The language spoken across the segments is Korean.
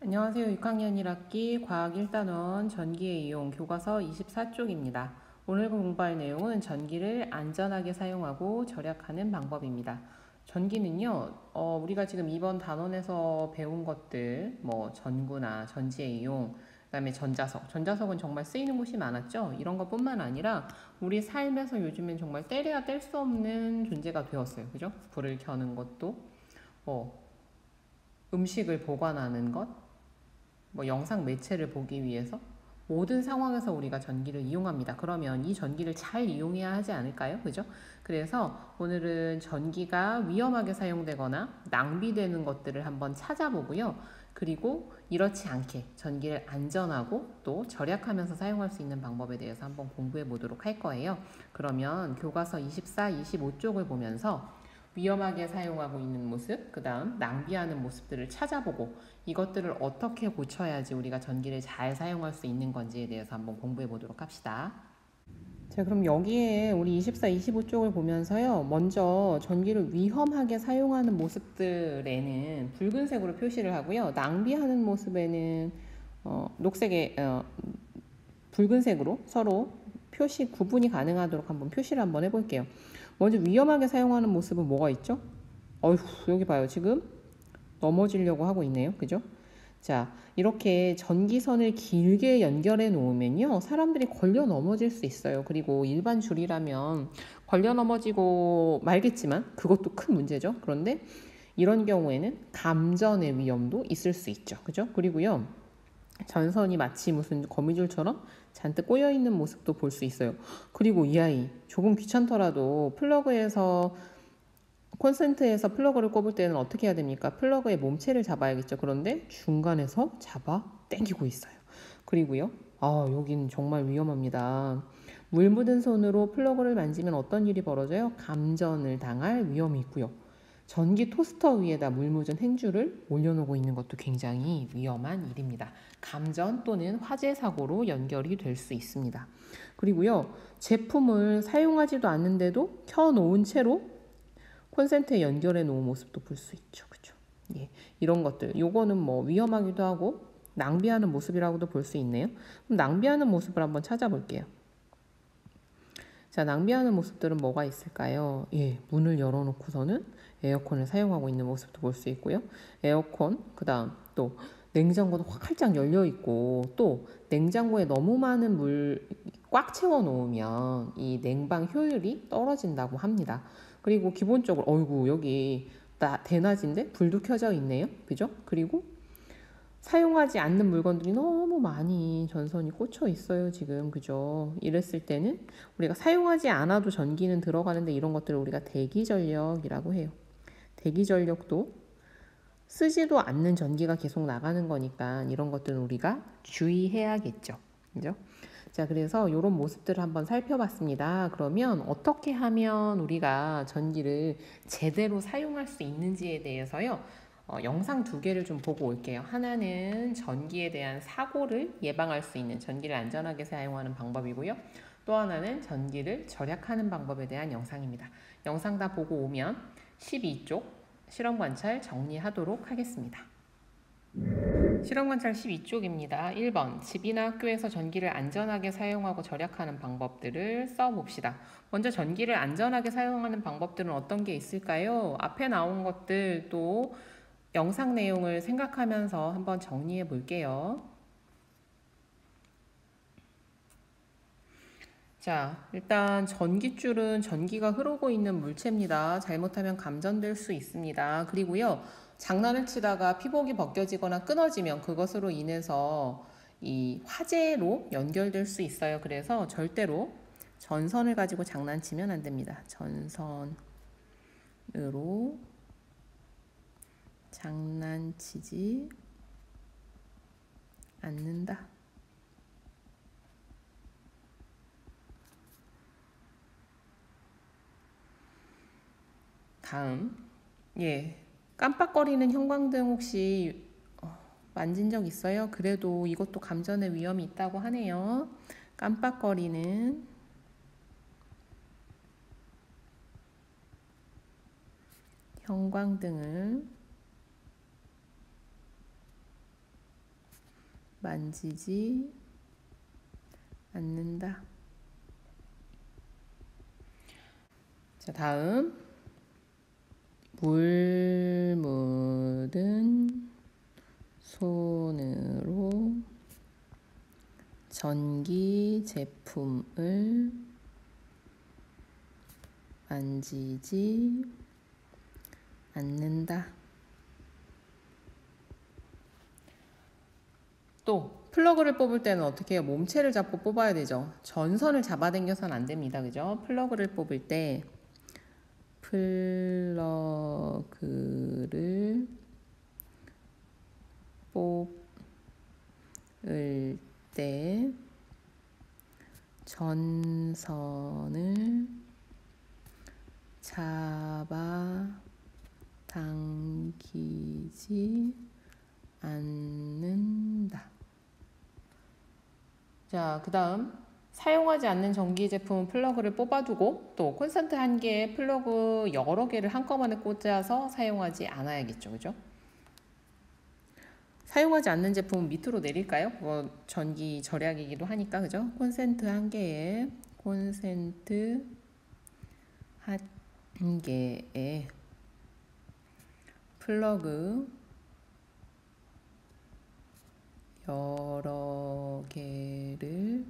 안녕하세요. 6학년 1학기 과학 1단원 전기의 이용 교과서 24쪽입니다. 오늘 공부할 내용은 전기를 안전하게 사용하고 절약하는 방법입니다. 전기는요, 우리가 지금 이번 단원에서 배운 것들, 뭐 전구나 전지의 이용, 그다음에 전자석. 전자석은 정말 쓰이는 곳이 많았죠. 이런 것뿐만 아니라 우리 삶에서 요즘엔 정말 때려야 뗄 수 없는 존재가 되었어요. 그죠? 불을 켜는 것도, 음식을 보관하는 것, 영상 매체를 보기 위해서 모든 상황에서 우리가 전기를 이용합니다. 그러면 이 전기를 잘 이용해야 하지 않을까요? 그죠? 그래서 오늘은 전기가 위험하게 사용되거나 낭비되는 것들을 한번 찾아보고요. 그리고 이렇지 않게 전기를 안전하고 또 절약하면서 사용할 수 있는 방법에 대해서 한번 공부해 보도록 할 거예요. 그러면 교과서 24, 25쪽을 보면서 위험하게 사용하고 있는 모습, 그 다음 낭비하는 모습들을 찾아보고 이것들을 어떻게 고쳐야지 우리가 전기를 잘 사용할 수 있는 건지에 대해서 한번 공부해 보도록 합시다. 자, 그럼 여기에 우리 24, 25쪽을 보면서요. 먼저 전기를 위험하게 사용하는 모습들에는 붉은색으로 표시를 하고요. 낭비하는 모습에는 녹색에 붉은색으로 서로 표시 구분이 가능하도록 한번 표시를 한번 해볼게요. 먼저 위험하게 사용하는 모습은 뭐가 있죠? 어휴, 여기 봐요. 지금 넘어지려고 하고 있네요. 그죠? 자, 이렇게 전기선을 길게 연결해 놓으면요. 사람들이 걸려 넘어질 수 있어요. 그리고 일반 줄이라면 걸려 넘어지고 말겠지만 그것도 큰 문제죠. 그런데 이런 경우에는 감전의 위험도 있을 수 있죠. 그죠? 그리고요. 전선이 마치 무슨 거미줄처럼 잔뜩 꼬여있는 모습도 볼 수 있어요. 그리고 이 아이 조금 귀찮더라도 플러그에서 콘센트에서 플러그를 꼽을 때는 어떻게 해야 됩니까? 플러그의 몸체를 잡아야겠죠. 그런데 중간에서 잡아 당기고 있어요. 그리고요. 여기는 정말 위험합니다. 물 묻은 손으로 플러그를 만지면 어떤 일이 벌어져요? 감전을 당할 위험이 있고요. 전기 토스터 위에다 물 묻은 행주를 올려놓고 있는 것도 굉장히 위험한 일입니다. 감전 또는 화재 사고로 연결이 될 수 있습니다. 그리고요. 제품을 사용하지도 않는데도 켜놓은 채로 콘센트에 연결해 놓은 모습도 볼 수 있죠. 그죠? 예. 이런 것들. 요거는 뭐 위험하기도 하고 낭비하는 모습이라고도 볼 수 있네요. 그럼 낭비하는 모습을 한번 찾아볼게요. 자, 낭비하는 모습들은 뭐가 있을까요? 예, 문을 열어놓고서는 에어컨을 사용하고 있는 모습도 볼 수 있고요. 에어컨, 그 다음 또 냉장고도 활짝 열려 있고 또 냉장고에 너무 많은 물 꽉 채워 놓으면 이 냉방 효율이 떨어진다고 합니다. 그리고 기본적으로 어이구 여기 대낮인데 불도 켜져 있네요. 그죠? 그리고 사용하지 않는 물건들이 너무 많이 전선이 꽂혀 있어요, 지금. 그죠? 이랬을 때는 우리가 사용하지 않아도 전기는 들어가는데 이런 것들을 우리가 대기 전력이라고 해요. 대기 전력도 쓰지도 않는 전기가 계속 나가는 거니까 이런 것들은 우리가 주의해야겠죠. 그죠? 자, 그래서 이런 모습들을 한번 살펴봤습니다. 그러면 어떻게 하면 우리가 전기를 제대로 사용할 수 있는지에 대해서요. 영상 두 개를 좀 보고 올게요. 하나는 전기에 대한 사고를 예방할 수 있는 전기를 안전하게 사용하는 방법이고요. 또 하나는 전기를 절약하는 방법에 대한 영상입니다. 영상 다 보고 오면 12쪽 실험 관찰 정리하도록 하겠습니다. 실험 관찰 12쪽입니다. 1번 집이나 학교에서 전기를 안전하게 사용하고 절약하는 방법들을 써봅시다. 먼저 전기를 안전하게 사용하는 방법들은 어떤 게 있을까요? 앞에 나온 것들 또 영상 내용을 생각하면서 한번 정리해 볼게요. 자, 일단 전깃줄은 전기가 흐르고 있는 물체입니다. 잘못하면 감전될 수 있습니다. 그리고요, 장난을 치다가 피복이 벗겨지거나 끊어지면 그것으로 인해서 이 화재로 연결될 수 있어요. 그래서 절대로 전선을 가지고 장난치면 안 됩니다. 전선으로 장난치지 않는다. 다음, 깜빡거리는 형광등 혹시 만진 적 있어요? 그래도 이것도 감전의 위험이 있다고 하네요. 깜빡거리는 형광등을 만지지 않는다. 자, 다음 물 묻은 손으로 전기 제품을 만지지 않는다. 또 플러그를 뽑을 때는 어떻게 해요? 몸체를 잡고 뽑아야 되죠. 전선을 잡아당겨서는 안 됩니다. 그죠? 플러그를 뽑을 때 플러그를 뽑을 때 전선을 잡아 당기지 않는다. 자, 그 다음 사용하지 않는 전기 제품은 플러그를 뽑아두고 또 콘센트 한 개에 플러그 여러 개를 한꺼번에 꽂아서 사용하지 않아야겠죠. 그죠? 사용하지 않는 제품은 밑으로 내릴까요? 뭐 전기 절약이기도 하니까. 그죠? 콘센트 한 개에 플러그 여러 개를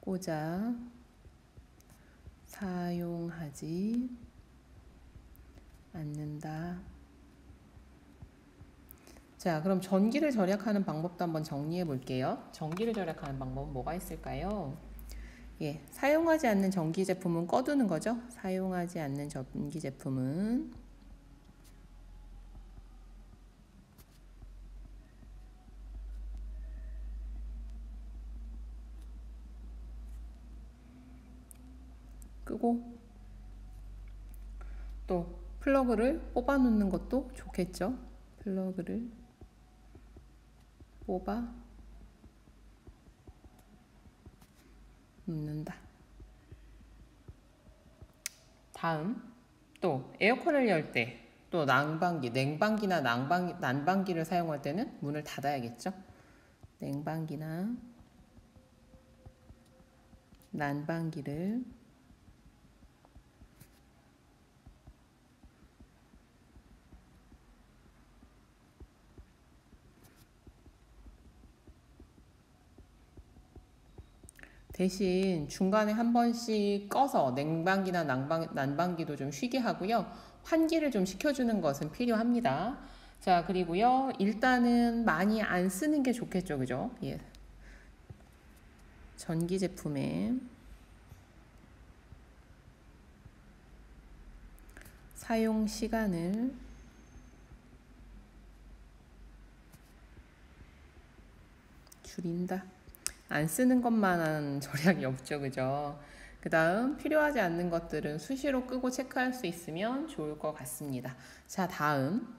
꽂아 사용하지 않는다. 자, 그럼 전기를 절약하는 방법도 한번 정리해 볼게요. 전기를 절약하는 방법은 뭐가 있을까요? 예, 사용하지 않는 전기 제품은 꺼두는 거죠. 사용하지 않는 전기 제품은 끄고 또 플러그를 뽑아 놓는 것도 좋겠죠. 플러그를 뽑아 놓는다. 다음 또 에어컨을 열 때 또 냉방기나 난방기를 사용할 때는 문을 닫아야겠죠. 냉방기나 난방기를 대신 중간에 한 번씩 꺼서 냉방기나 난방기도 좀 쉬게 하고요. 환기를 좀 시켜주는 것은 필요합니다. 자, 그리고요. 일단은 많이 안 쓰는 게 좋겠죠. 그죠? 예. 전기 제품에 사용 시간을 줄인다. 안 쓰는 것만한 절약이 없죠. 그죠? 그 다음 필요하지 않는 것들은 수시로 끄고 체크할 수 있으면 좋을 것 같습니다. 자, 다음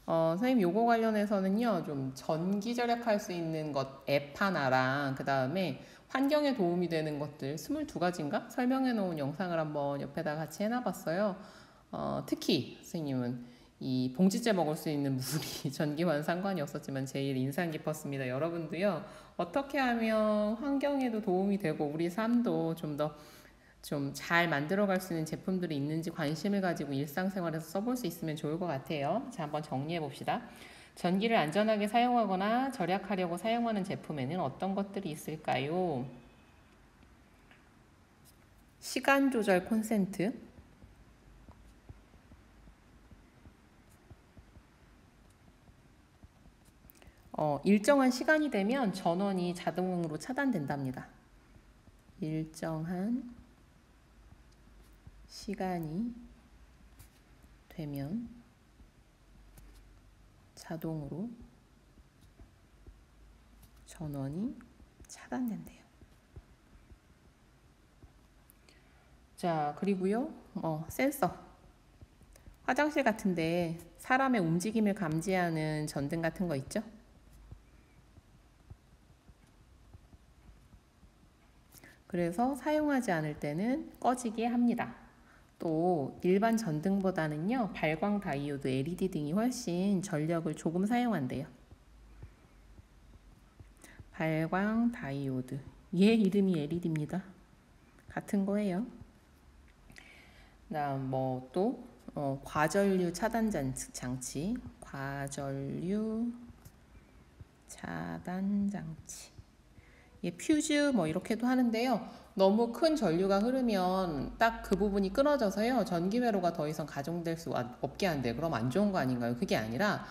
선생님 요거 관련해서는요 좀 전기 절약할 수 있는 것 앱 하나랑 그 다음에 환경에 도움이 되는 것들 22가지인가 설명해 놓은 영상을 한번 옆에다 같이 해놔봤어요. 특히 선생님은 이 봉지째 먹을 수 있는 물이 전기와는 상관이 없었지만 제일 인상 깊었습니다. 여러분도요 어떻게 하면 환경에도 도움이 되고 우리 삶도 좀 더 좀 잘 만들어갈 수 있는 제품들이 있는지 관심을 가지고 일상생활에서 써볼 수 있으면 좋을 것 같아요. 자, 한번 정리해 봅시다. 전기를 안전하게 사용하거나 절약하려고 사용하는 제품에는 어떤 것들이 있을까요? 시간 조절 콘센트, 일정한 시간이 되면 전원이 자동으로 차단된답니다. 일정한 시간이 되면 자동으로 전원이 차단된대요. 자, 그리고요, 센서. 화장실 같은데 사람의 움직임을 감지하는 전등 같은 거 있죠? 그래서 사용하지 않을 때는 꺼지게 합니다. 또 일반 전등보다는요 발광 다이오드 LED 등이 훨씬 전력을 조금 사용한대요. 발광 다이오드. 얘 이름이 LED입니다. 같은 거예요. 그다음 뭐 또 과전류 차단 장치, 과전류 차단 장치. 예, 퓨즈 뭐 이렇게도 하는데요. 너무 큰 전류가 흐르면 딱 그 부분이 끊어져서요. 전기 회로가 더 이상 가동될 수 없게 한대. 그럼 안 좋은 거 아닌가요? 그게 아니라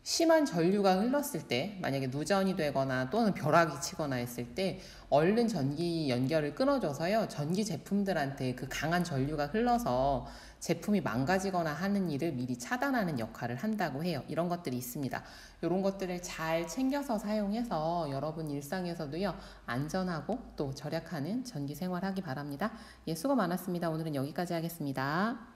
심한 전류가 흘렀을 때, 만약에 누전이 되거나 또는 벼락이 치거나 했을 때 얼른 전기 연결을 끊어줘서요, 전기 제품들한테 그 강한 전류가 흘러서 제품이 망가지거나 하는 일을 미리 차단하는 역할을 한다고 해요. 이런 것들이 있습니다. 이런 것들을 잘 챙겨서 사용해서 여러분 일상에서도요, 안전하고 또 절약하는 전기 생활하기 바랍니다. 예, 수고 많았습니다. 오늘은 여기까지 하겠습니다.